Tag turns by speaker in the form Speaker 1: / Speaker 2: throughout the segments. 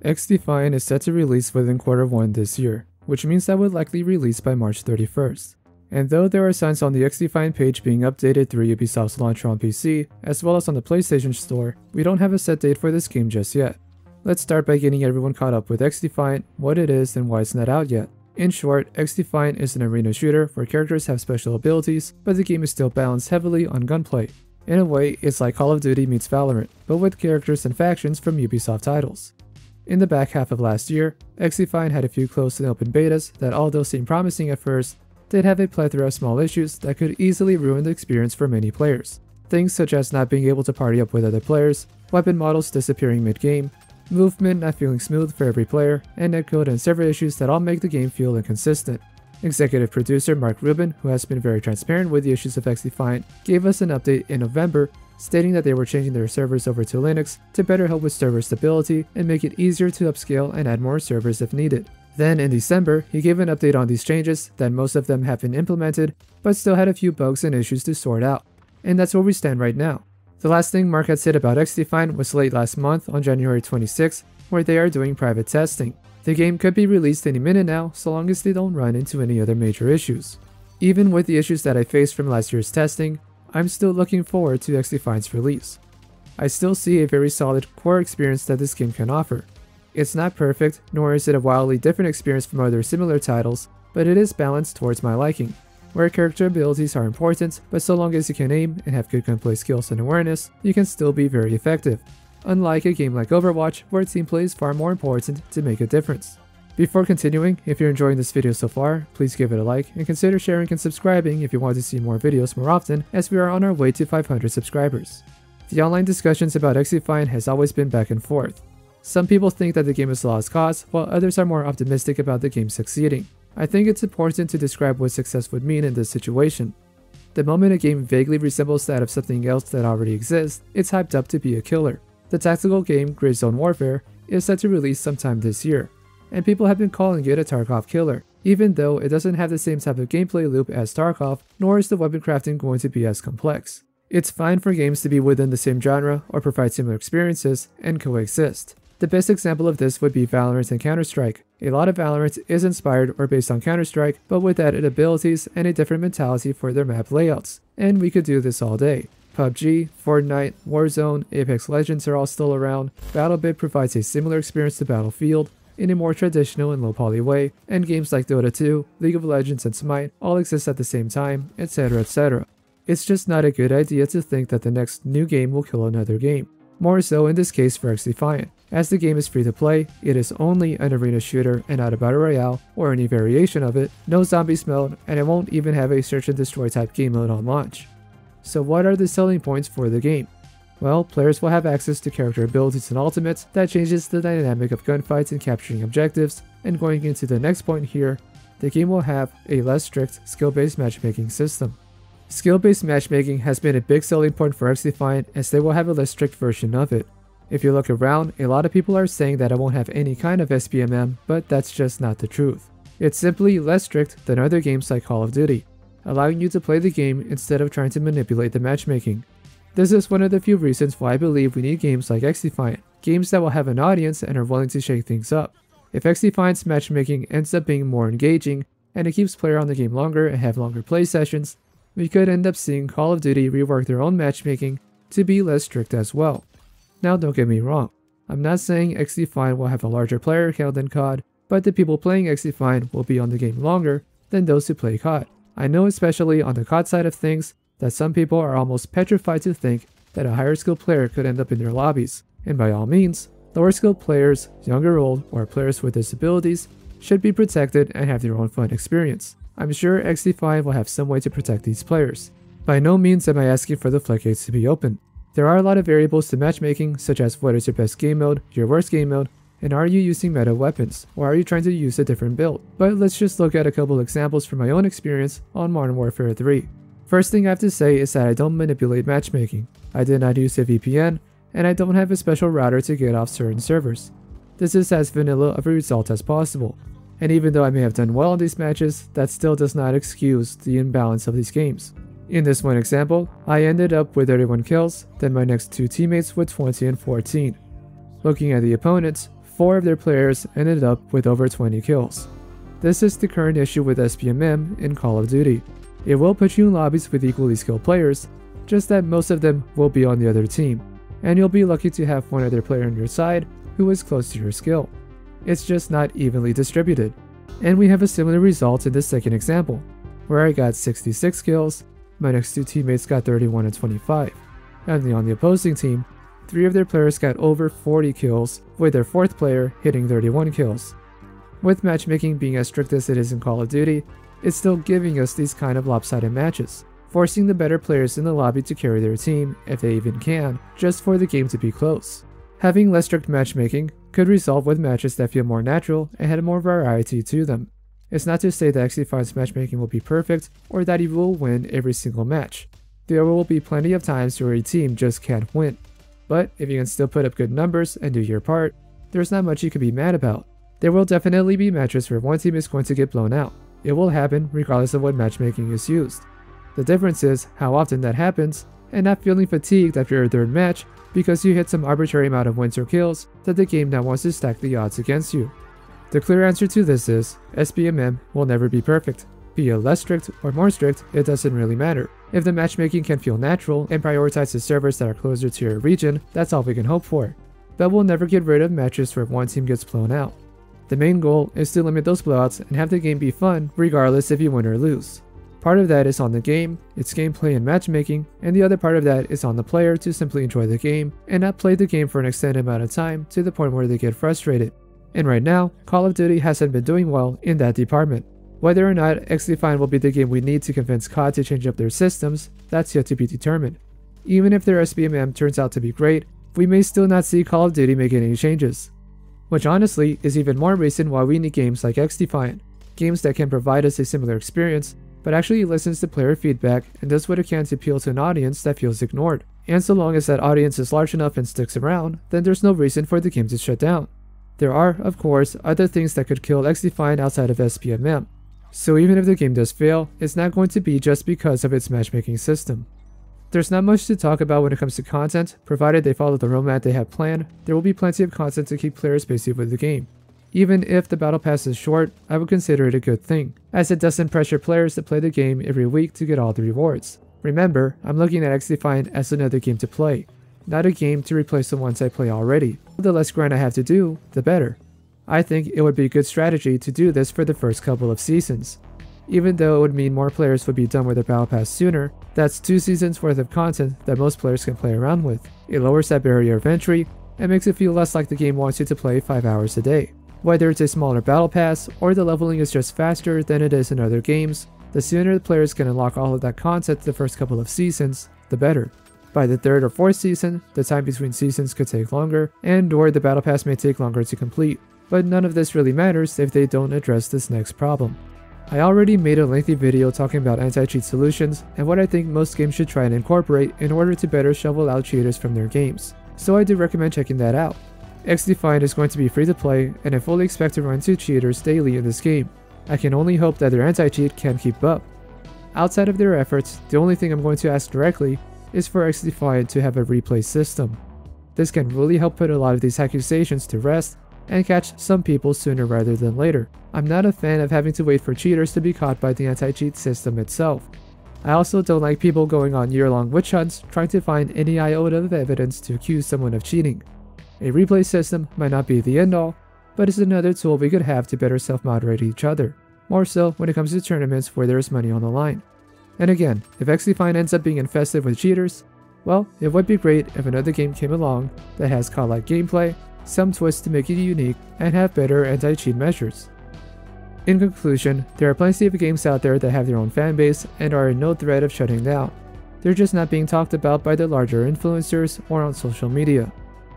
Speaker 1: xDefiant is set to release within Q1 this year, which means that would likely release by March 31st. And though there are signs on the xDefiant page being updated through Ubisoft's launcher on PC, as well as on the PlayStation Store, we don't have a set date for this game just yet. Let's start by getting everyone caught up with xDefiant, what it is, and why it's not out yet. In short, xDefiant is an arena shooter where characters have special abilities, but the game is still balanced heavily on gunplay. In a way, it's like Call of Duty meets Valorant, but with characters and factions from Ubisoft titles. In the back half of last year, xDefiant had a few closed and open betas that, although seemed promising at first, did have a plethora of small issues that could easily ruin the experience for many players. Things such as not being able to party up with other players, weapon models disappearing mid-game, movement not feeling smooth for every player, and netcode and server issues that all make the game feel inconsistent. Executive producer Mark Rubin, who has been very transparent with the issues of xDefiant, gave us an update in November stating that they were changing their servers over to Linux to better help with server stability and make it easier to upscale and add more servers if needed. Then in December, he gave an update on these changes that most of them have been implemented, but still had a few bugs and issues to sort out. And that's where we stand right now. The last thing Mark had said about xDefiant was late last month on January 26th, where they are doing private testing. The game could be released any minute now, so long as they don't run into any other major issues. Even with the issues that I faced from last year's testing, I'm still looking forward to xDefiant's release. I still see a very solid core experience that this game can offer. It's not perfect, nor is it a wildly different experience from other similar titles, but it is balanced towards my liking, where character abilities are important, but so long as you can aim and have good gunplay skills and awareness, you can still be very effective. Unlike a game like Overwatch, where team play is far more important to make a difference. Before continuing, if you're enjoying this video so far, please give it a like and consider sharing and subscribing if you want to see more videos more often, as we are on our way to 500 subscribers. The online discussions about xDefiant has always been back and forth. Some people think that the game is a lost cause, while others are more optimistic about the game succeeding. I think it's important to describe what success would mean in this situation. The moment a game vaguely resembles that of something else that already exists, it's hyped up to be a killer. The tactical game Gray Zone Warfare is set to release sometime this year, and people have been calling it a Tarkov killer, even though it doesn't have the same type of gameplay loop as Tarkov, nor is the weapon crafting going to be as complex. It's fine for games to be within the same genre or provide similar experiences and coexist. The best example of this would be Valorant and Counter-Strike. A lot of Valorant is inspired or based on Counter-Strike, but with added abilities and a different mentality for their map layouts. And we could do this all day. PUBG, Fortnite, Warzone, Apex Legends are all still around. BattleBit provides a similar experience to Battlefield in a more traditional and low-poly way, and games like Dota 2, League of Legends, and Smite all exist at the same time, etc, etc. It's just not a good idea to think that the next new game will kill another game. More so in this case for xDefiant. As the game is free to play, it is only an arena shooter and not a battle royale or any variation of it, no zombies mode, and it won't even have a search and destroy type game mode on launch. So what are the selling points for the game? Well, players will have access to character abilities and ultimates that changes the dynamic of gunfights and capturing objectives, and going into the next point here, the game will have a less strict skill-based matchmaking system. Skill-based matchmaking has been a big selling point for xDefiant, as they will have a less strict version of it. If you look around, a lot of people are saying that it won't have any kind of SBMM, but that's just not the truth. It's simply less strict than other games like Call of Duty, allowing you to play the game instead of trying to manipulate the matchmaking. This is one of the few reasons why I believe we need games like xDefiant, games that will have an audience and are willing to shake things up. If xDefiant's matchmaking ends up being more engaging, and it keeps players on the game longer and have longer play sessions, we could end up seeing Call of Duty rework their own matchmaking to be less strict as well. Now don't get me wrong, I'm not saying xDefiant will have a larger player count than COD, but the people playing xDefiant will be on the game longer than those who play COD. I know, especially on the COD side of things, that some people are almost petrified to think that a higher skilled player could end up in their lobbies, and by all means, lower skilled players, young or old, or players with disabilities should be protected and have their own fun experience. I'm sure xDefiant will have some way to protect these players. By no means am I asking for the floodgates to be open. There are a lot of variables to matchmaking, such as what is your best game mode, your worst game mode, and are you using meta weapons, or are you trying to use a different build? But let's just look at a couple examples from my own experience on Modern Warfare 3. First thing I have to say is that I don't manipulate matchmaking. I did not use a VPN, and I don't have a special router to get off certain servers. This is as vanilla of a result as possible. And even though I may have done well in these matches, that still does not excuse the imbalance of these games. In this one example, I ended up with 31 kills, then my next two teammates with 20 and 14. Looking at the opponents, 4 of their players ended up with over 20 kills. This is the current issue with SBMM in Call of Duty. It will put you in lobbies with equally skilled players, just that most of them will be on the other team, and you'll be lucky to have one other player on your side who is close to your skill. It's just not evenly distributed. And we have a similar result in the second example, where I got 66 kills, my next 2 teammates got 31 and 25, and on the opposing team, 3 of their players got over 40 kills, with their 4th player hitting 31 kills. With matchmaking being as strict as it is in Call of Duty, it's still giving us these kind of lopsided matches, forcing the better players in the lobby to carry their team, if they even can, just for the game to be close. Having less strict matchmaking could resolve with matches that feel more natural and had more variety to them. It's not to say that xDefiant's matchmaking will be perfect or that he will win every single match. There will be plenty of times where a team just can't win. But if you can still put up good numbers and do your part, there's not much you can be mad about. There will definitely be matches where one team is going to get blown out. It will happen regardless of what matchmaking is used. The difference is how often that happens, and not feeling fatigued after your 3rd match because you hit some arbitrary amount of wins or kills that the game now wants to stack the odds against you. The clear answer to this is, SBMM will never be perfect. Be it less strict or more strict, it doesn't really matter. If the matchmaking can feel natural and prioritize the servers that are closer to your region, that's all we can hope for. But we'll never get rid of matches where one team gets blown out. The main goal is to limit those blowouts and have the game be fun regardless if you win or lose. Part of that is on the game, its gameplay and matchmaking, and the other part of that is on the player to simply enjoy the game and not play the game for an extended amount of time to the point where they get frustrated. And right now, Call of Duty hasn't been doing well in that department. Whether or not xDefiant will be the game we need to convince COD to change up their systems, that's yet to be determined. Even if their SBMM turns out to be great, we may still not see Call of Duty make any changes. Which honestly is even more reason why we need games like xDefiant, games that can provide us a similar experience, but actually listens to player feedback and does what it can to appeal to an audience that feels ignored. And so long as that audience is large enough and sticks around, then there's no reason for the game to shut down. There are, of course, other things that could kill xDefiant outside of SBMM. So even if the game does fail, it's not going to be just because of its matchmaking system. There's not much to talk about when it comes to content, provided they follow the roadmap they have planned. There will be plenty of content to keep players busy with the game. Even if the battle pass is short, I would consider it a good thing, as it doesn't pressure players to play the game every week to get all the rewards. Remember, I'm looking at xDefiant as another game to play, not a game to replace the ones I play already. The less grind I have to do, the better. I think it would be a good strategy to do this for the first couple of seasons. Even though it would mean more players would be done with their battle pass sooner, that's 2 seasons worth of content that most players can play around with. It lowers that barrier of entry and makes it feel less like the game wants you to play 5 hours a day. Whether it's a smaller battle pass or the leveling is just faster than it is in other games, the sooner the players can unlock all of that content the first couple of seasons, the better. By the 3rd or 4th season, the time between seasons could take longer, and or the battle pass may take longer to complete. But none of this really matters if they don't address this next problem. I already made a lengthy video talking about anti-cheat solutions and what I think most games should try and incorporate in order to better shovel out cheaters from their games, so I do recommend checking that out. xDefiant is going to be free to play, and I fully expect to run into cheaters daily in this game. I can only hope that their anti-cheat can keep up. Outside of their efforts, the only thing I'm going to ask directly is for xDefiant to have a replay system. This can really help put a lot of these accusations to rest and catch some people sooner rather than later. I'm not a fan of having to wait for cheaters to be caught by the anti-cheat system itself. I also don't like people going on year-long witch hunts trying to find any iota of evidence to accuse someone of cheating. A replay system might not be the end-all, but it's another tool we could have to better self-moderate each other, more so when it comes to tournaments where there is money on the line. And again, if xDefiant ends up being infested with cheaters, well, it would be great if another game came along that has COD-like gameplay, some twists to make it unique, and have better anti-cheat measures. In conclusion, there are plenty of games out there that have their own fanbase and are in no threat of shutting down. They're just not being talked about by the larger influencers or on social media.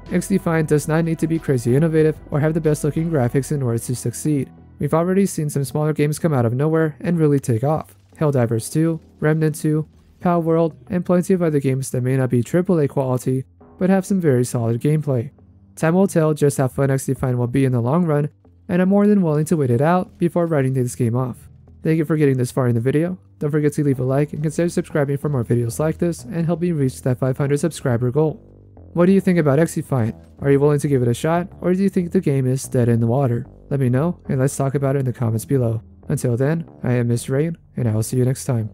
Speaker 1: xDefiant does not need to be crazy innovative or have the best looking graphics in order to succeed. We've already seen some smaller games come out of nowhere and really take off. Helldivers 2, Remnant 2, Pal World, and plenty of other games that may not be AAA quality, but have some very solid gameplay. Time will tell just how fun xDefiant will be in the long run, and I'm more than willing to wait it out before writing this game off. Thank you for getting this far in the video. Don't forget to leave a like and consider subscribing for more videos like this and help me reach that 500 subscriber goal. What do you think about xDefiant? Are you willing to give it a shot, or do you think the game is dead in the water? Let me know, and let's talk about it in the comments below. Until then, I am Miss Rain, and I will see you next time.